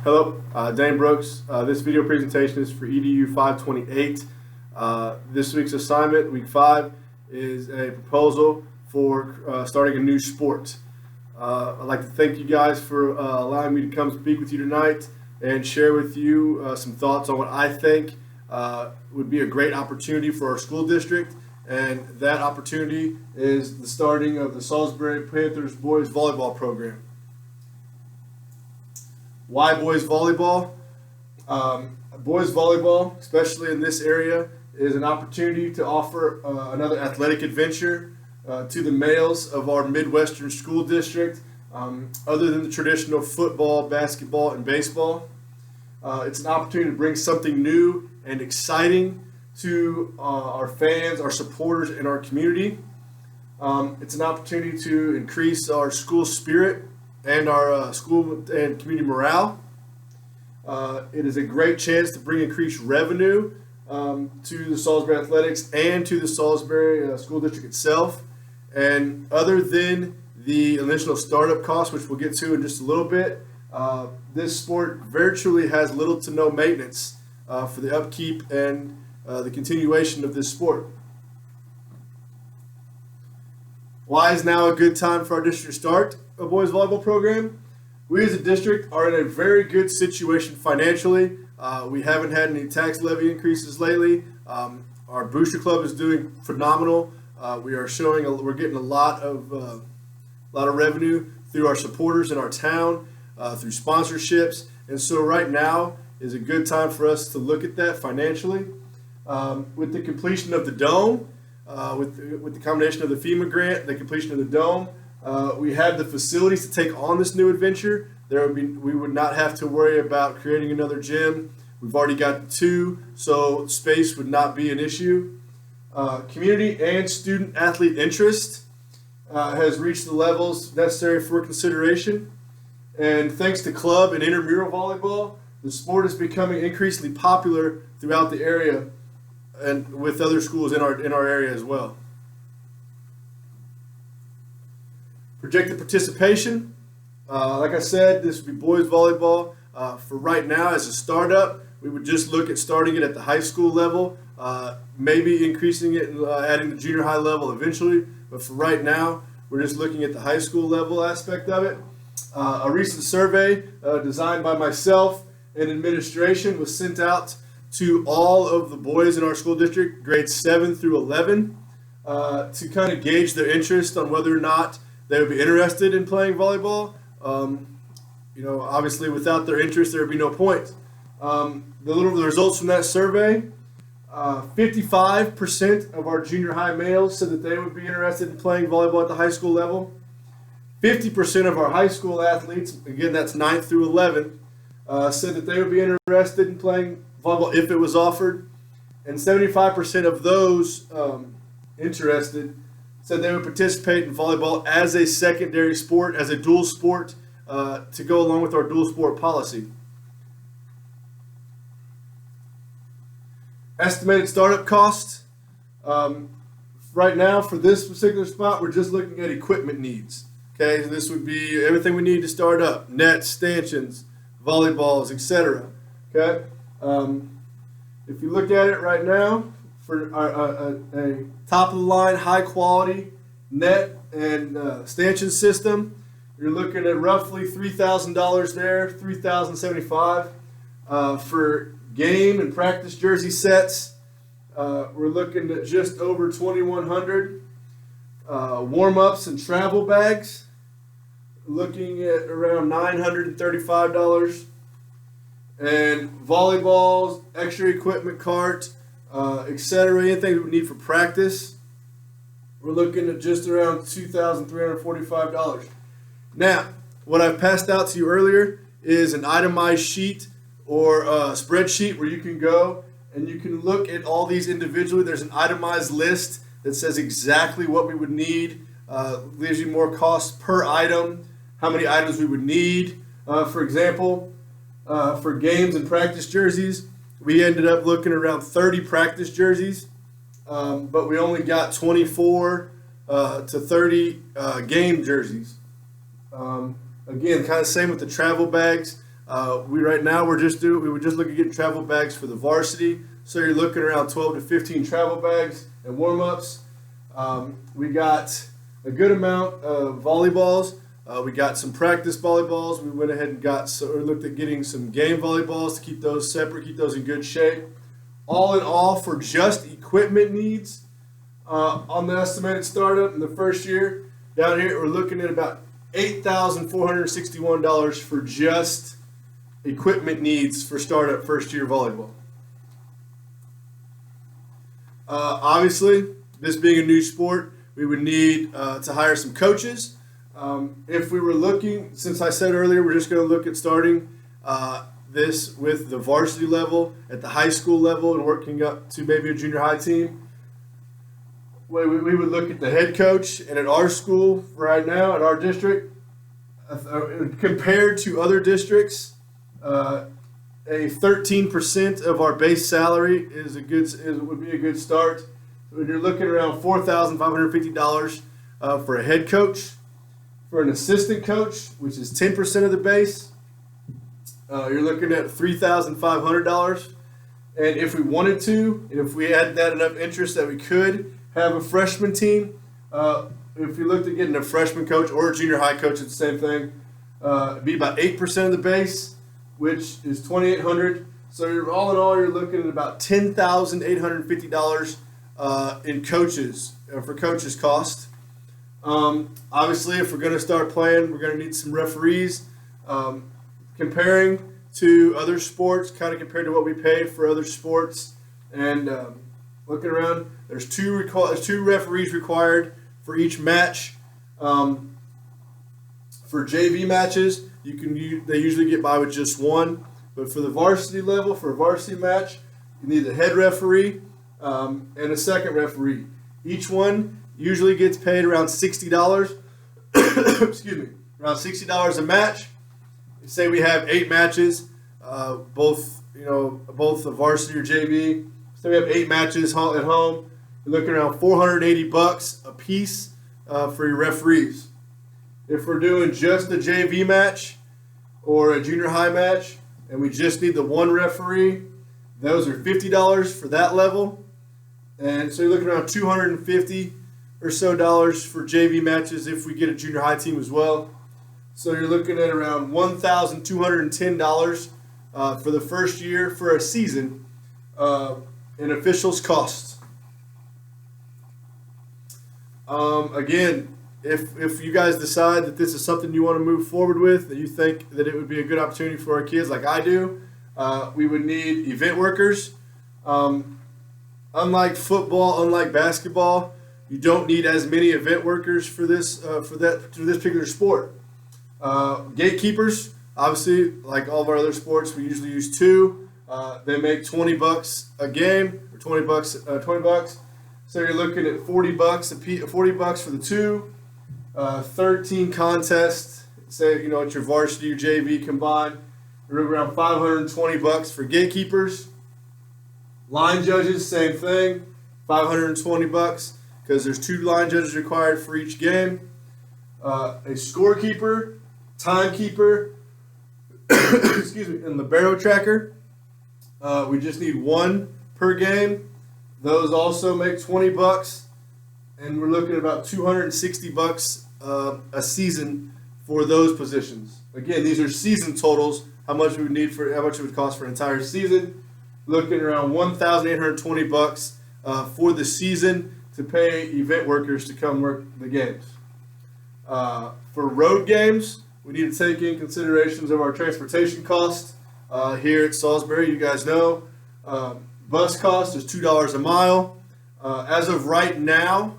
Hello, Dan Brooks. This video presentation is for EDU 528. This week's assignment, week 5, is a proposal for starting a new sport. I'd like to thank you guys for allowing me to come speak with you tonight and share with you some thoughts on what I think would be a great opportunity for our school district, and that opportunity is the starting of the Salisbury Panthers boys volleyball program. Why boys volleyball? Boys volleyball, especially in this area, is an opportunity to offer another athletic adventure to the males of our Midwestern school district, other than the traditional football, basketball, and baseball. It's an opportunity to bring something new and exciting to our fans, our supporters, and our community. It's an opportunity to increase our school spirit and our school and community morale. It is a great chance to bring increased revenue to the Salisbury Athletics and to the Salisbury School District itself. And other than the initial startup cost, which we'll get to in just a little bit, this sport virtually has little to no maintenance for the upkeep and the continuation of this sport. Why is now a good time for our district to start a boys volleyball program? We as a district are in a very good situation financially. We haven't had any tax levy increases lately. Our booster club is doing phenomenal. We're getting a lot of revenue through our supporters in our town, through sponsorships, and so right now is a good time for us to look at that financially. With the completion of the dome, with the combination of the FEMA grant, the completion of the dome, we have the facilities to take on this new adventure. We would not have to worry about creating another gym. We've already got 2, so space would not be an issue. Community and student athlete interest has reached the levels necessary for consideration. And thanks to club and intramural volleyball, the sport is becoming increasingly popular throughout the area and with other schools in our area as well. Projected participation, like I said, this would be boys volleyball. For right now, as a startup, we would just look at starting it at the high school level, maybe increasing it and adding the junior high level eventually. But for right now, we're just looking at the high school level aspect of it. A recent survey designed by myself and administration was sent out to all of the boys in our school district, grades 7 through 11, to kind of gauge their interest on whether or not they would be interested in playing volleyball. Obviously without their interest, there would be no point. The results from that survey, 55% of our junior high males said that they would be interested in playing volleyball at the high school level. 50% of our high school athletes, again that's 9th through 11th, said that they would be interested in playing volleyball if it was offered. And 75% of those interested said they would participate in volleyball as a secondary sport, as a dual sport, to go along with our dual sport policy. Estimated startup cost. Right now, for this particular spot, we're just looking at equipment needs. Okay, so this would be everything we need to start up: nets, stanchions, volleyballs, etc. Okay, if you look at it right now, for a top of the line, high quality net and stanchion system, you're looking at roughly $3,000 there, $3,075 for game and practice jersey sets. We're looking at just over $2,100. Warm-ups and travel bags, looking at around $935. And volleyballs, extra equipment cart, etc., anything we need for practice, we're looking at just around $2,345. Now, what I've passed out to you earlier is an itemized sheet or a spreadsheet where you can go and you can look at all these individually. There's an itemized list that says exactly what we would need, gives you more costs per item, how many items we would need. For example, for games and practice jerseys, we ended up looking around 30 practice jerseys, but we only got 24 to 30 game jerseys. Again, kind of same with the travel bags. We would just look at getting travel bags for the varsity. So you're looking around 12 to 15 travel bags and warm-ups. We got a good amount of volleyballs. We got some practice volleyballs. We went ahead and looked at getting some game volleyballs to keep those separate, keep those in good shape. All in all, for just equipment needs on the estimated startup in the first year, down here we're looking at about $8,461 for just equipment needs for startup first year volleyball. Obviously, this being a new sport, we would need to hire some coaches. If we were looking, since I said earlier, we're just going to look at starting this with the varsity level, at the high school level, and working up to maybe a junior high team. We would look at the head coach, and at our school right now, at our district, compared to other districts, a 13% of our base salary would be a good start. So you're looking around $4,550 for a head coach. For an assistant coach, which is 10% of the base, you're looking at $3,500. And if we wanted to, and if we had that enough interest that we could have a freshman team, if we looked at getting a freshman coach or a junior high coach, it's the same thing. It'd be about 8% of the base, which is $2,800. So all in all, you're looking at about $10,850 in coaches for coaches cost. Obviously, if we're going to start playing, we're going to need some referees. Comparing to other sports, kind of compared to what we pay for other sports, and looking around, there's two referees required for each match. For JV matches, they usually get by with just one, but for the varsity level, for a varsity match, you need a head referee and a second referee. Each one usually gets paid around $60. Excuse me, around $60 a match. Say we have 8 matches, both the varsity or JV. So we have 8 matches at home. You're looking around $480 a piece for your referees. If we're doing just a JV match or a junior high match, and we just need the one referee, those are $50 for that level. And so you're looking around $250 or so for JV matches if we get a junior high team as well. So you're looking at around $1,210 for the first year for a season in officials' costs. Again, if you guys decide that this is something you want to move forward with, that you think that it would be a good opportunity for our kids like I do, we would need event workers. Unlike football, unlike basketball, you don't need as many event workers for this particular sport. Gatekeepers, obviously, like all of our other sports, we usually use 2. They make $20 a game, or $20. So you're looking at $40 for the 2, 13 contests. Say it's your varsity or JV combined. You're around $520 for gatekeepers. Line judges, same thing, $520 because there's 2 line judges required for each game. A scorekeeper, timekeeper, excuse me, and libero tracker. We just need 1 per game. Those also make $20, and we're looking at about $260 a season for those positions. Again, these are season totals. How much it would cost for an entire season? Looking around $1,820 for the season to pay event workers to come work the games. For road games, we need to take in considerations of our transportation costs. Here at Salisbury, you guys know, bus cost is $2 a mile. As of right now,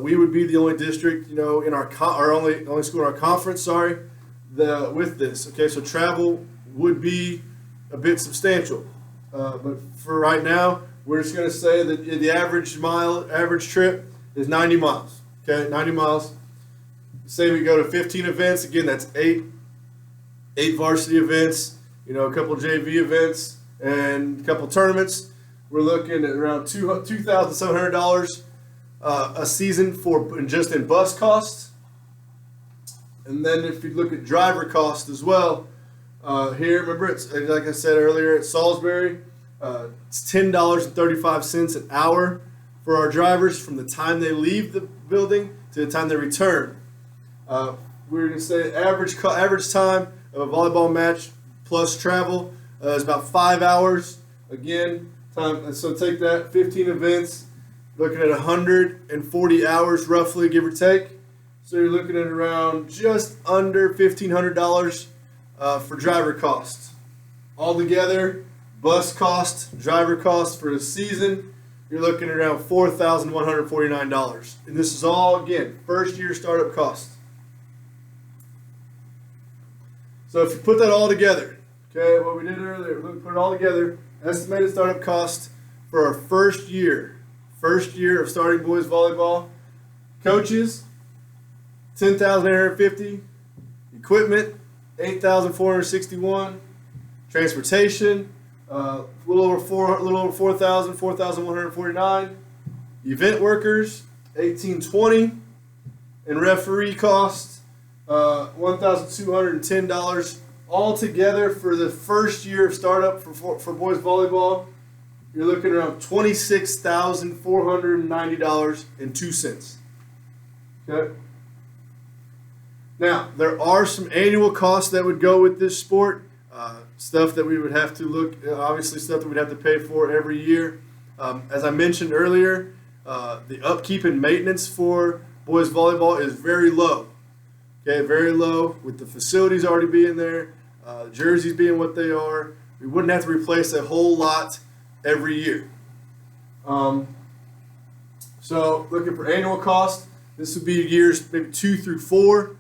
we would be the only district, in our only school in our conference. With this. Okay, so travel would be a bit substantial, but for right now, we're just going to say that the average trip is 90 miles. Okay, 90 miles. Say we go to 15 events. Again, that's 8 varsity events. A couple JV events and a couple tournaments. We're looking at around $2,700 a season just in bus costs. And then if you look at driver costs as well, Here, remember, it's like I said earlier, at Salisbury, it's $10.35 an hour for our drivers from the time they leave the building to the time they return. We're going to say average time of a volleyball match plus travel is about 5 hours. Again, so take that, 15 events, looking at 140 hours roughly, give or take. So you're looking at around just under $1,500 for driver costs. Altogether, bus cost, driver cost for the season, you're looking at around $4,149. And this is all, again, first year startup costs. So if you put that all together, okay, what we did earlier, we put it all together, estimated startup cost for our first year of starting boys volleyball. Coaches, $10,850. Equipment, $8,461. Transportation, a little over $4,000, $4,149. Event workers, $1,820. And referee costs, $1,210. All together for the first year of startup for boys volleyball, you're looking around $26,490.02. Okay. Now, there are some annual costs that would go with this sport. Stuff that we would have to obviously stuff that we'd have to pay for every year. As I mentioned earlier, the upkeep and maintenance for boys volleyball is very low. Okay, very low with the facilities already being there, jerseys being what they are. We wouldn't have to replace a whole lot every year. So looking for annual cost, this would be years maybe 2 through 4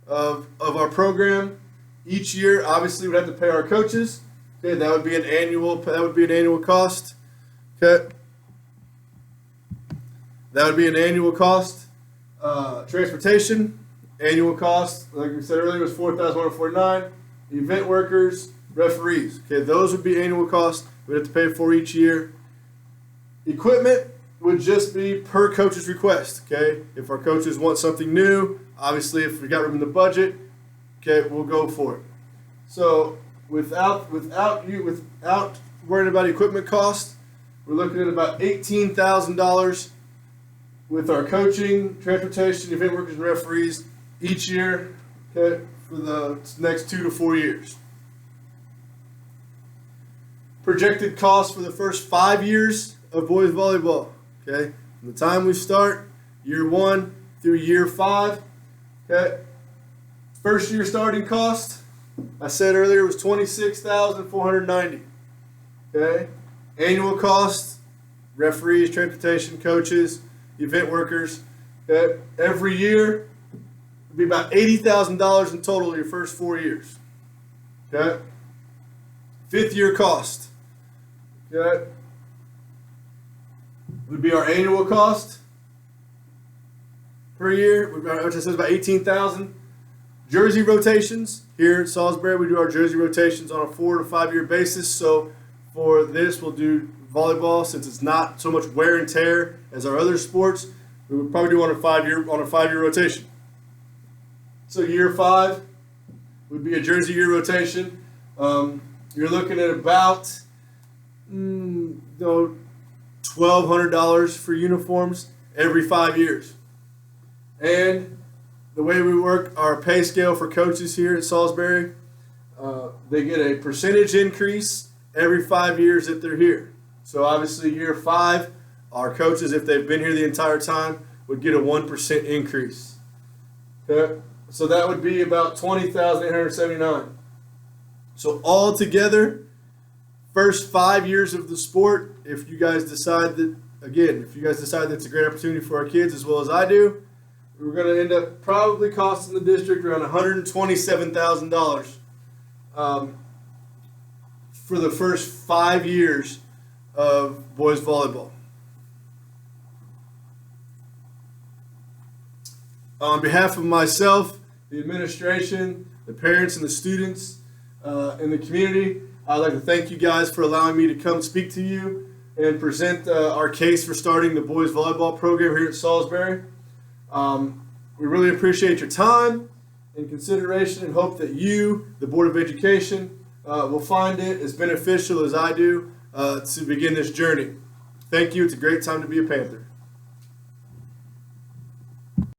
of our program. Each year, obviously, we'd have to pay our coaches. Okay, that would be an annual cost. Okay, that would be an annual cost. Transportation, annual cost, like we said earlier, was $4,149. Event workers, referees. Okay, those would be annual costs. We'd have to pay for each year. Equipment would just be per coach's request. Okay, if our coaches want something new, obviously, if we got room in the budget, okay, we'll go for it. So without worrying about equipment cost, we're looking at about $18,000 with our coaching, transportation, event workers, and referees each year, okay, for the next 2 to 4 years. Projected cost for the first 5 years of boys volleyball, okay, from the time we start, year 1 through year 5, okay. First year starting cost, I said earlier, was $26,490. Okay, annual cost, referees, transportation, coaches, event workers. Okay, every year would be about $80,000 in total your first 4 years. Okay, 5th year cost. Okay, would be our annual cost per year, which I said is about $18,000. Jersey rotations. Here at Salisbury, we do our jersey rotations on a 4 to 5 year basis. So for this, we'll do volleyball, since it's not so much wear and tear as our other sports. We would probably do on a 5 year rotation. So year 5 would be a jersey year rotation. You're looking at about $1,200 for uniforms every 5 years. And the way we work our pay scale for coaches here at Salisbury, they get a percentage increase every 5 years that they're here. So obviously year 5, our coaches, if they've been here the entire time, would get a 1% increase. Okay, so that would be about $20,879. So all together, first 5 years of the sport, if you guys decide that it's a great opportunity for our kids as well as I do, we're going to end up probably costing the district around $127,000 for the first 5 years of boys volleyball. On behalf of myself, the administration, the parents, and the students in the community, I'd like to thank you guys for allowing me to come speak to you and present our case for starting the boys volleyball program here at Salisbury. We really appreciate your time, in consideration and hope that you, the Board of Education, will find it as beneficial as I do to begin this journey. Thank you. It's a great time to be a Panther.